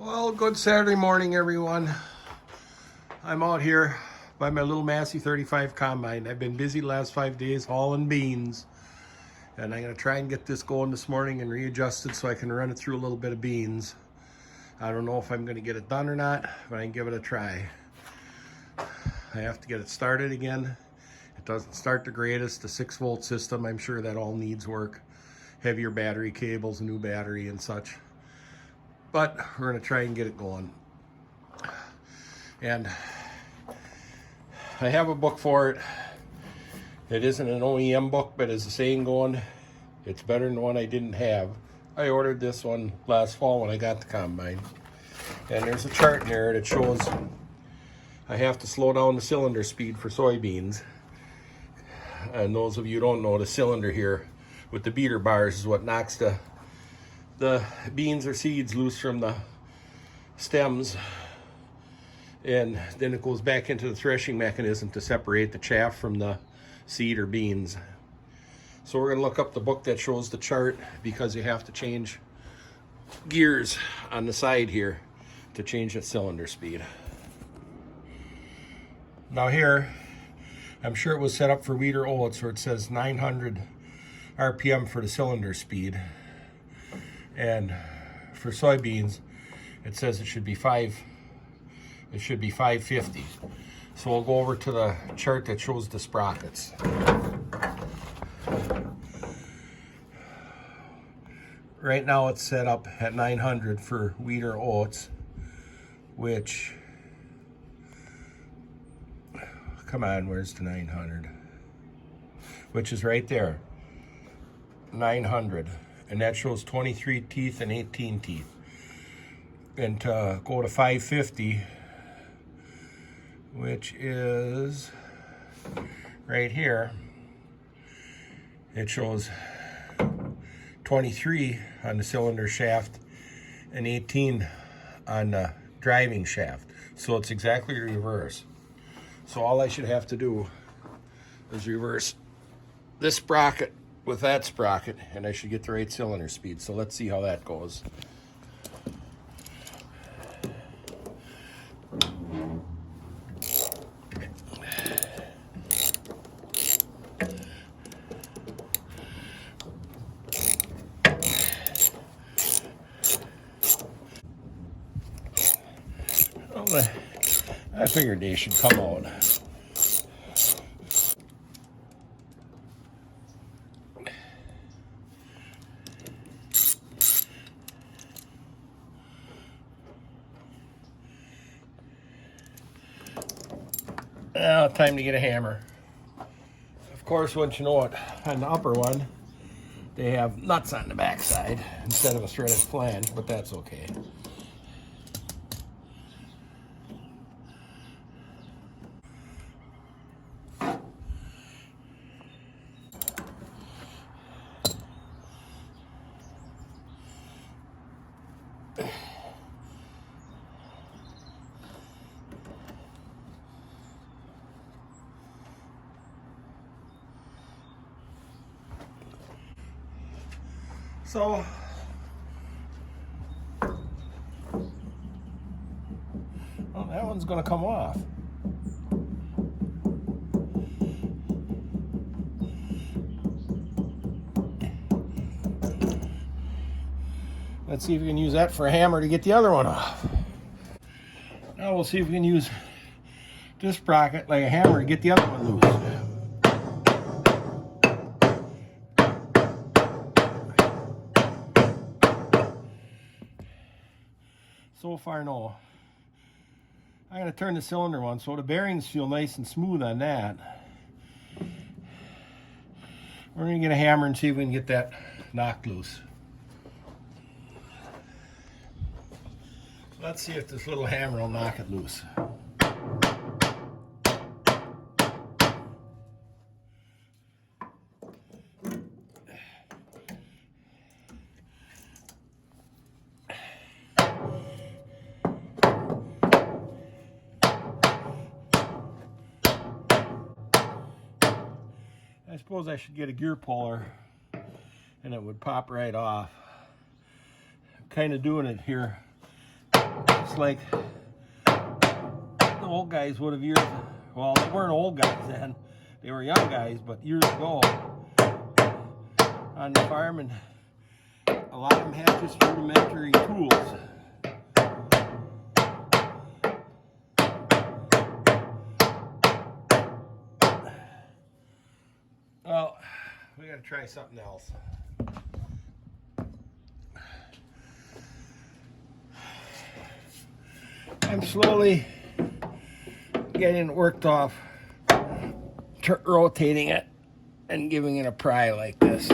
Well, good Saturday morning, everyone. I'm out here by my little Massey 35 combine. I've been busy the last 5 days hauling beans, and I'm going to try and get this going this morning and readjust it so I can run it through a little bit of beans. I don't know if I'm going to get it done or not, but I can give it a try. I have to get it started again. It doesn't start the greatest. The 6-volt system, I'm sure that all needs work. Heavier battery cables, new battery and such. But we're going to try and get it going. And I have a book for it. It isn't an OEM book, but as the saying going, it's better than one I didn't have. I ordered this one last fall when I got the combine. And there's a chart in there that shows I have to slow down the cylinder speed for soybeans. And those of you who don't know, the cylinder here with the beater bars is what knocks the beans or seeds loose from the stems, and then it goes back into the threshing mechanism to separate the chaff from the seed or beans. So we're going to look up the book that shows the chart, because you have to change gears on the side here to change that cylinder speed. Now here, I'm sure it was set up for wheat or oats, where it says 900 RPM for the cylinder speed. And for soybeans, it says it should be 550. So we'll go over to the chart that shows the sprockets. Right now it's set up at 900 for wheat or oats, which, come on, where's the 900? Which is right there, 900. And that shows 23 teeth and 18 teeth. And to go to 550, which is right here, it shows 23 on the cylinder shaft and 18 on the driving shaft. So it's exactly reverse. So all I should have to do is reverse this sprocket with that sprocket, and I should get the right cylinder speed. So let's see how that goes. Well, I figured they should come out. Now, time to get a hammer. Of course, once you know it, on the upper one, they have nuts on the backside instead of a threaded flange, but that's okay. So, well, that one's going to come off. Let's see if we can use that for a hammer to get the other one off. Now we'll see if we can use this sprocket like a hammer to get the other one loose. So far, no. I'm going to turn the cylinder one so the bearings feel nice and smooth on that. We're going to get a hammer and see if we can get that knocked loose. Let's see if this little hammer will knock it loose. I suppose I should get a gear puller and it would pop right off. I'm kind of doing it here looks like the old guys would have years, well, they weren't old guys then, they were young guys, but years ago on the farm, and a lot of them had just rudimentary tools. Well, we gotta try something else. I'm slowly getting it worked off, rotating it and giving it a pry like this.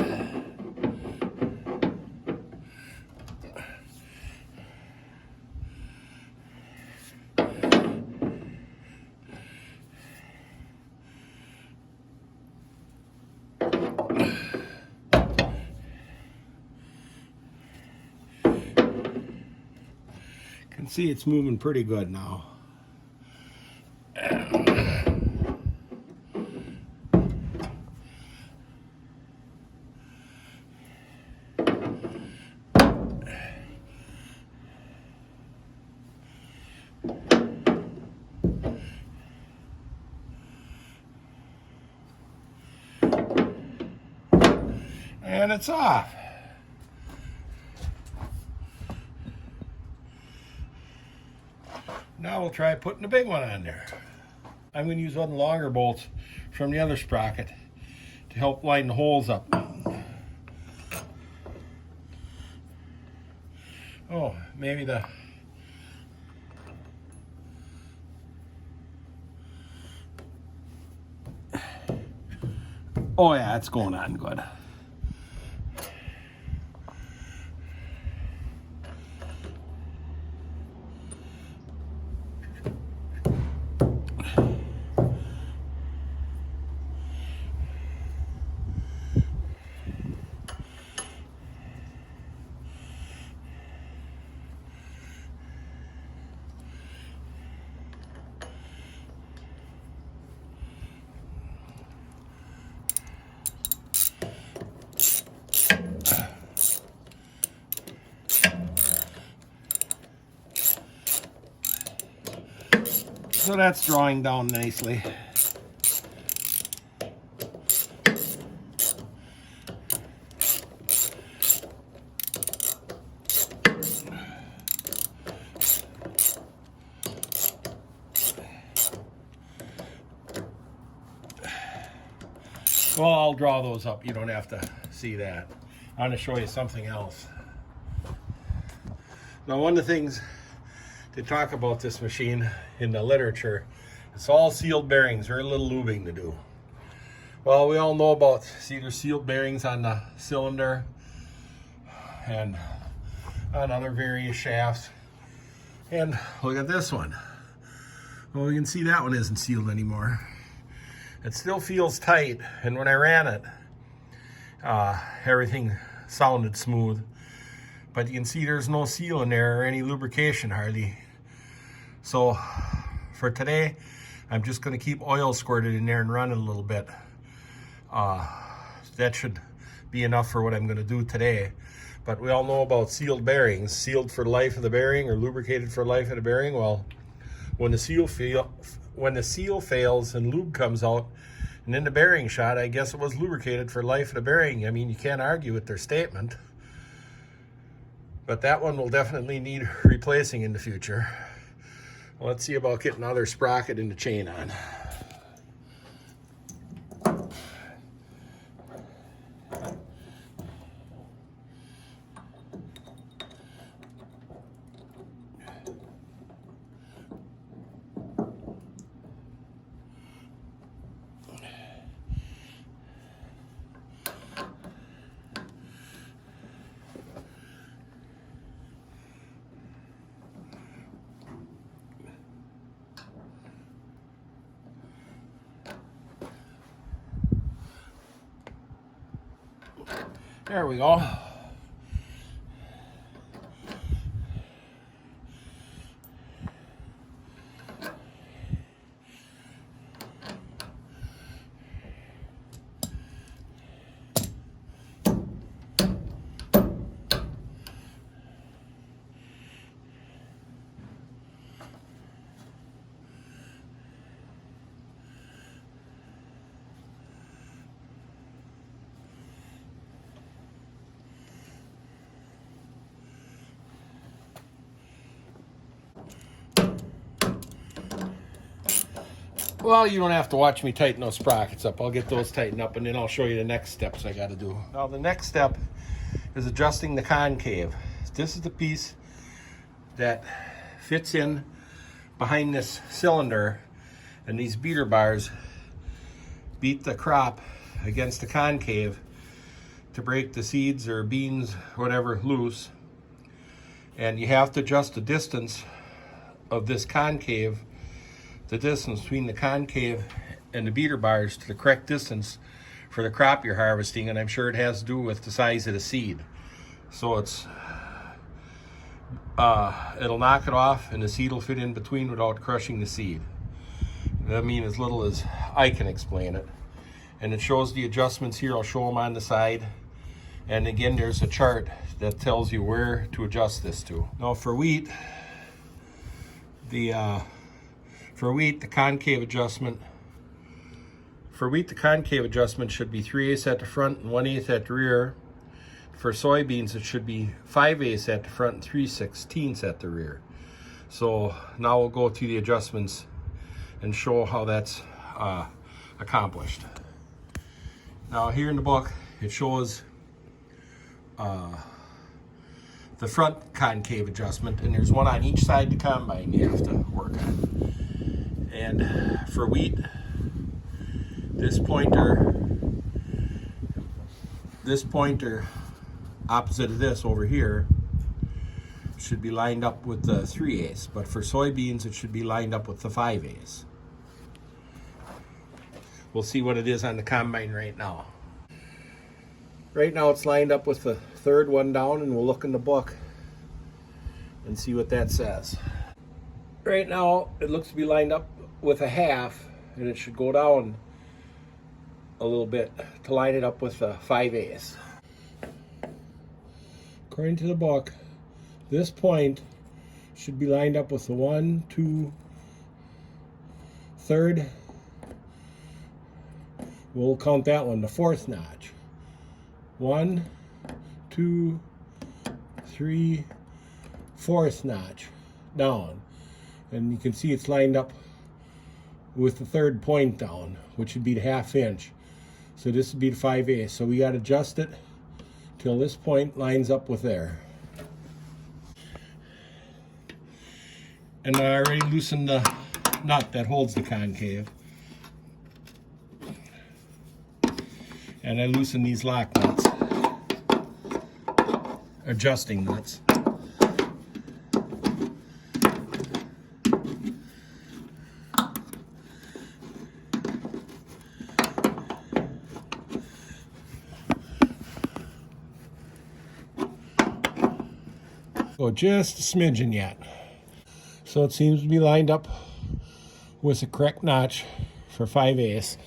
Can see it's moving pretty good now. And it's off. Now we'll try putting the big one on there. I'm going to use one of the longer bolts from the other sprocket to help line the holes up. Oh, maybe the... Oh yeah, it's going on good. So that's drawing down nicely. Well, I'll draw those up. You don't have to see that. I'm going to show you something else. Now, one of the things to talk about this machine in the literature, it's all sealed bearings, very little lubing to do. Well, we all know about, see, there's sealed bearings on the cylinder and on other various shafts. And look at this one. Well, we can see that one isn't sealed anymore. It still feels tight, and when I ran it, everything sounded smooth. But you can see there's no seal in there or any lubrication hardly. So for today, I'm just going to keep oil squirted in there and run it a little bit. That should be enough for what I'm going to do today. But we all know about sealed bearings, sealed for the life of the bearing or lubricated for the life of the bearing. Well, when the seal fails and lube comes out, and in the bearing shot, I guess it was lubricated for life of the bearing. I mean, you can't argue with their statement. But that one will definitely need replacing in the future. Well, let's see about getting another sprocket in the chain on. There we go. Well, you don't have to watch me tighten those sprockets up. I'll get those tightened up, and then I'll show you the next steps I got to do. Now, the next step is adjusting the concave. This is the piece that fits in behind this cylinder, and these beater bars beat the crop against the concave to break the seeds or beans, whatever, loose. And you have to adjust the distance of this concave, the distance between the concave and the beater bars, to the correct distance for the crop you're harvesting, and I'm sure it has to do with the size of the seed. So it's it'll knock it off, and the seed will fit in between without crushing the seed. I mean, as little as I can explain it. And it shows the adjustments here. I'll show them on the side. And again, there's a chart that tells you where to adjust this to. Now for wheat, the concave adjustment should be 3/8 at the front and 1/8 at the rear. For soybeans, it should be 5/8 at the front and 3/16 at the rear. So now we'll go through the adjustments and show how that's accomplished. Now here in the book, it shows the front concave adjustment, and there's one on each side of the combine you have to work on. And for wheat, this pointer opposite of this over here should be lined up with the 3/8, but for soybeans it should be lined up with the 5/8. We'll see what it is on the combine right now. Right now it's lined up with the third one down, and we'll look in the book and see what that says. Right now it looks to be lined up with a 1/2, and it should go down a little bit to line it up with the 5/8. According to the book, this point should be lined up with the 1, 2, 3rd. We'll count that one, the 4th notch. 1, 2, 3, 4th notch down. And you can see it's lined up with the 3rd point down, which would be the 1/2 inch. So this would be the 5/8. So we got to adjust it till this point lines up with there. And I already loosened the nut that holds the concave. And I loosened these lock nuts, adjusting nuts. So just a smidgen yet. So it seems to be lined up with the correct notch for 5/8.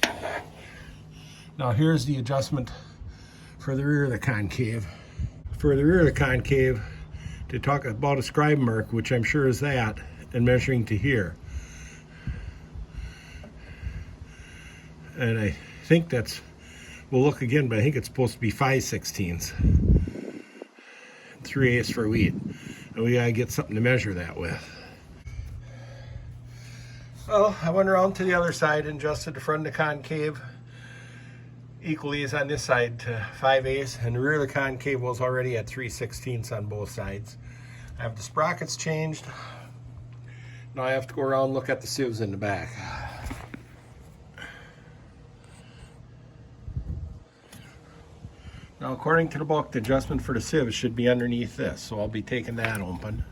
Now here's the adjustment for the rear of the concave. For the rear of the concave, to talk about a scribe mark, which I'm sure is that, and measuring to here. And I think that's, we'll look again, but I think it's supposed to be 5/16. 3/8 for wheat. And we gotta get something to measure that with. Well, I went around to the other side and adjusted the front of the concave equally as on this side to 5/8, and the rear of the concave was already at 3/16 on both sides. I have the sprockets changed. Now I have to go around and look at the sieves in the back. Now according to the book, the adjustment for the sieves should be underneath this, so I'll be taking that open.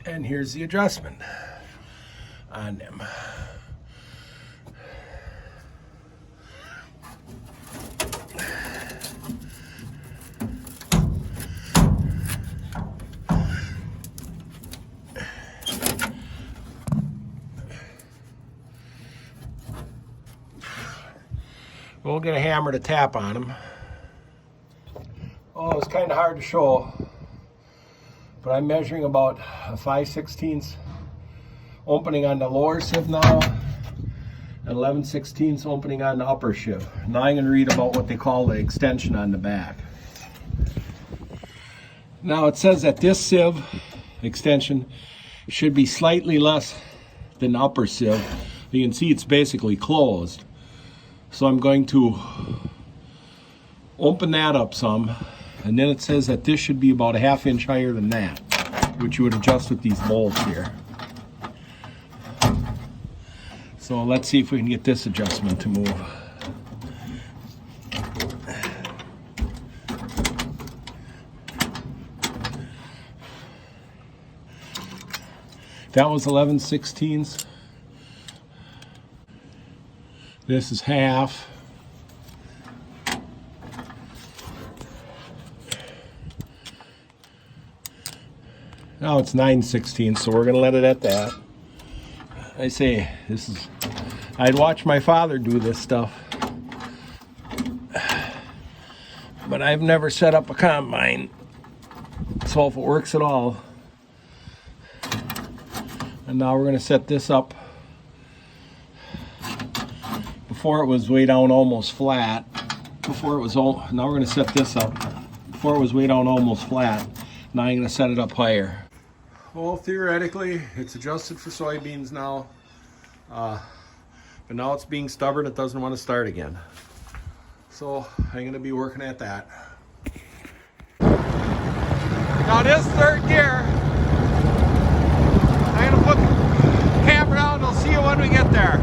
And here's the adjustment on them. We'll get a hammer to tap on them. Oh, it's kind of hard to show, but I'm measuring about a 5/16 opening on the lower sieve now, and 11/16 opening on the upper sieve. Now I'm going to read about what they call the extension on the back. Now it says that this sieve extension should be slightly less than the upper sieve. You can see it's basically closed. So I'm going to open that up some, and then it says that this should be about a 1/2 inch higher than that, which you would adjust with these bolts here. So let's see if we can get this adjustment to move. That was 11/16. This is 1/2. Now it's 9/16, so we're gonna let it at that. I say, I'd watch my father do this stuff, but I've never set up a combine, so if it works at all. And now we're gonna set this up. Before it was way down almost flat. Now we're gonna set this up. Before it was way down almost flat. Now I'm gonna set it up higher. Well, theoretically, it's adjusted for soybeans now. But now it's being stubborn, it doesn't want to start again. So I'm gonna be working at that. Now this third gear, I'm gonna put the camera down and I'll see you when we get there.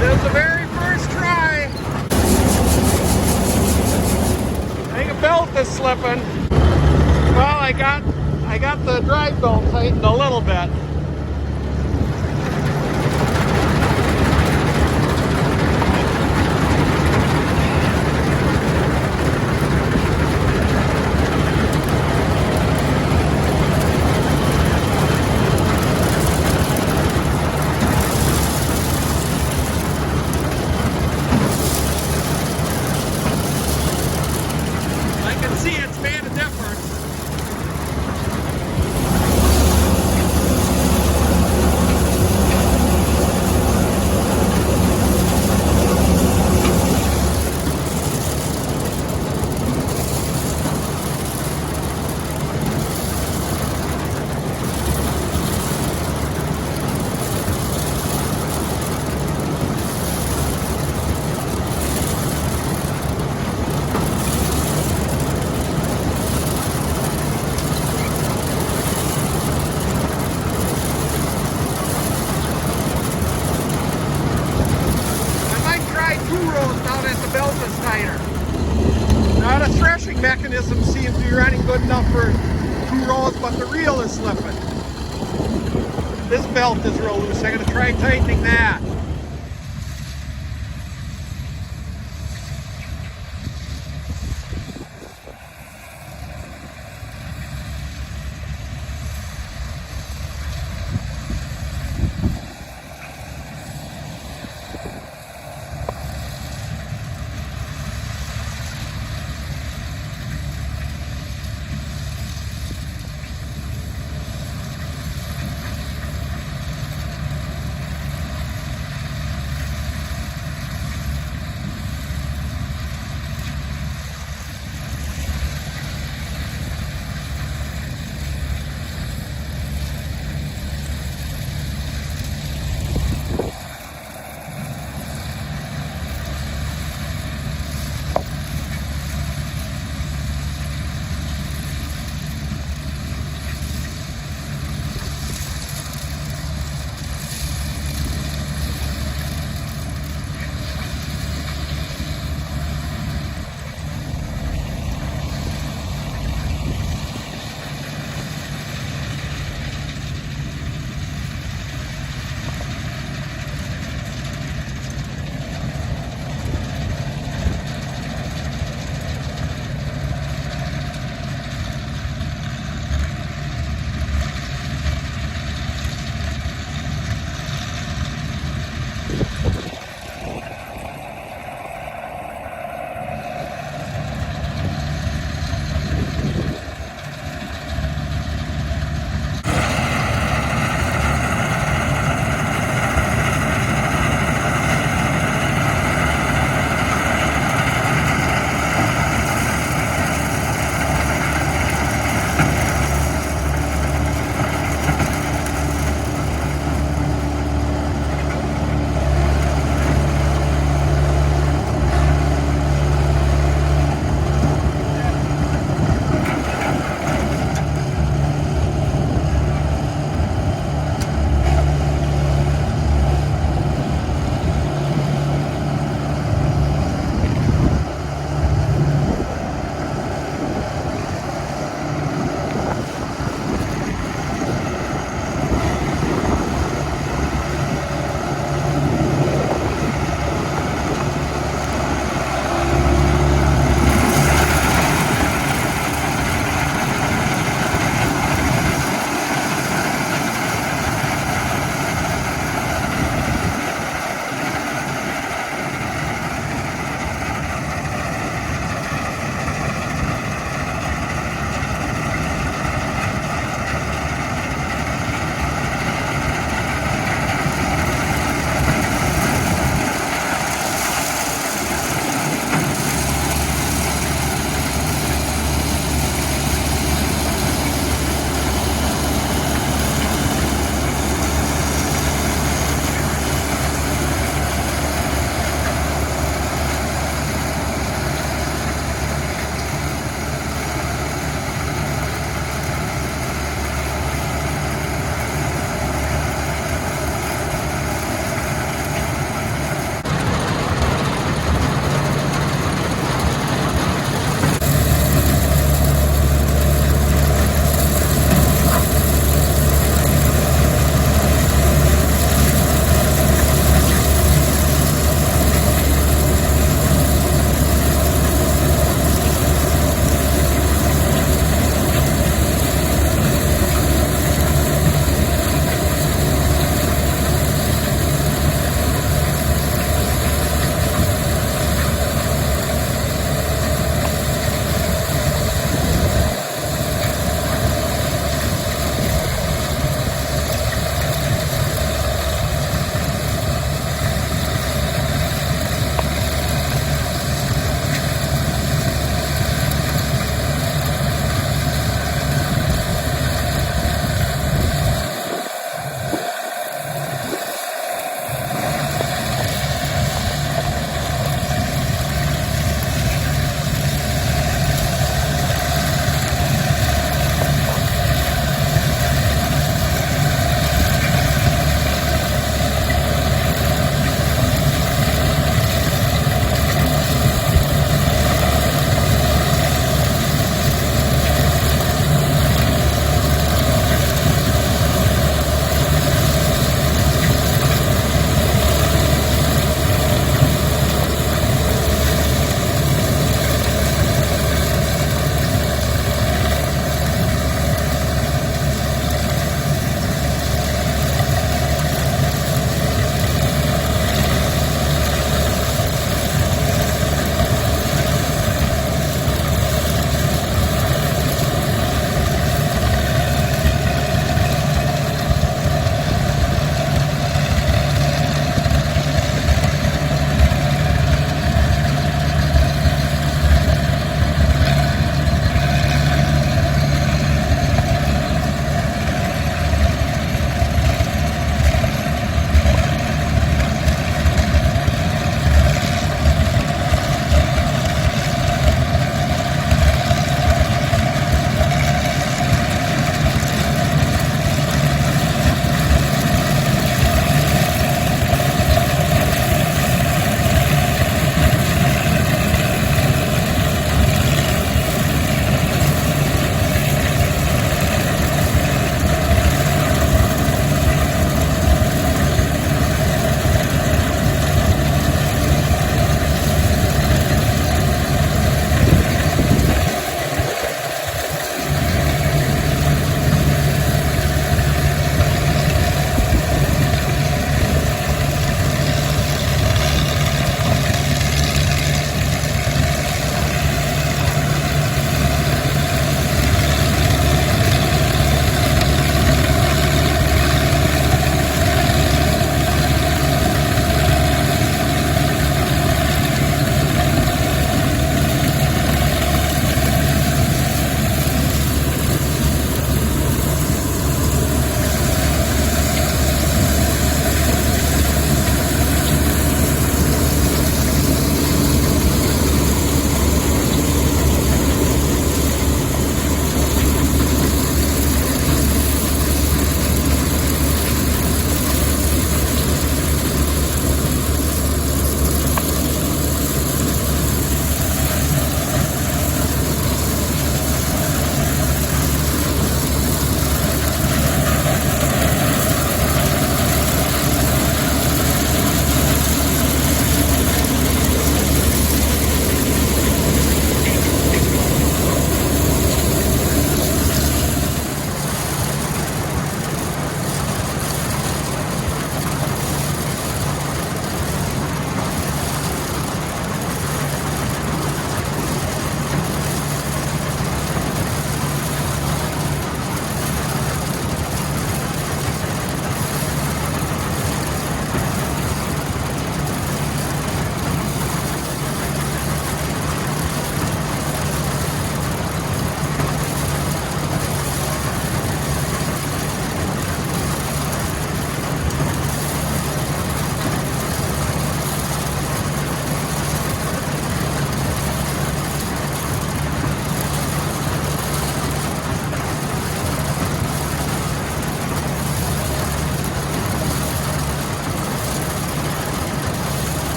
This is the very first try. I think a belt is slipping. Well, I got the drive belt tightened a little bit. Now the threshing mechanism seems to be running good enough for 2 rows, but the reel is slipping. This belt is real loose. I'm going to try tightening that.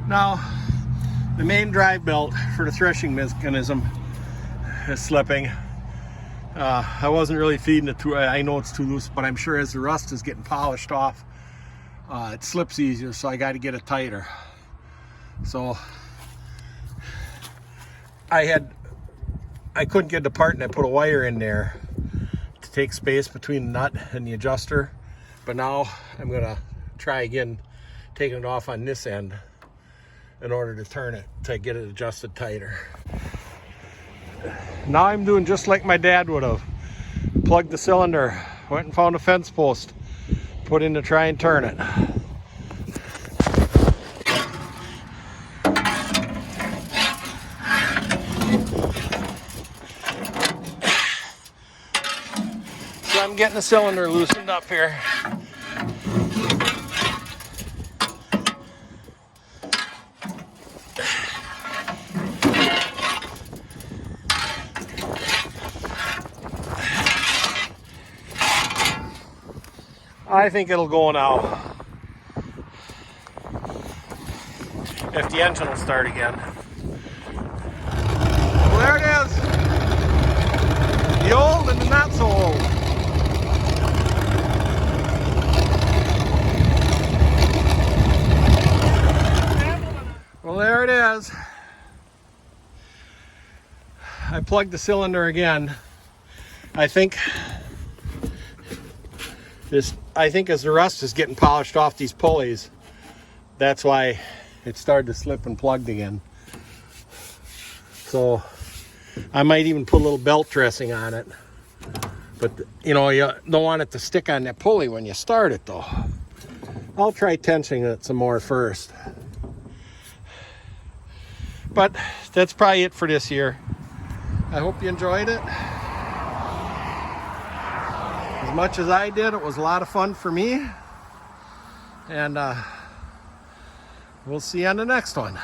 Now, the main drive belt for the threshing mechanism is slipping. I wasn't really feeding it too, I know it's too loose, but I'm sure as the rust is getting polished off, it slips easier, so I got to get it tighter. So I couldn't get the part, and I put a wire in there to take space between the nut and the adjuster. But now I'm gonna try again taking it off on this end in order to turn it to get it adjusted tighter. Now I'm doing just like my dad would have. Plugged the cylinder, went and found a fence post, put in to try and turn it. So I'm getting the cylinder loosened up here. I think it'll go now. If the engine will start again. Well, there it is. The old and the not so old. Well, there it is. I plugged the cylinder again. I think as the rust is getting polished off these pulleys, that's why it started to slip and plugged again. So I might even put a little belt dressing on it. But you know, you don't want it to stick on that pulley when you start it though. I'll try tensioning it some more first. But that's probably it for this year. I hope you enjoyed it. As much as I did, it was a lot of fun for me. And we'll see you on the next one.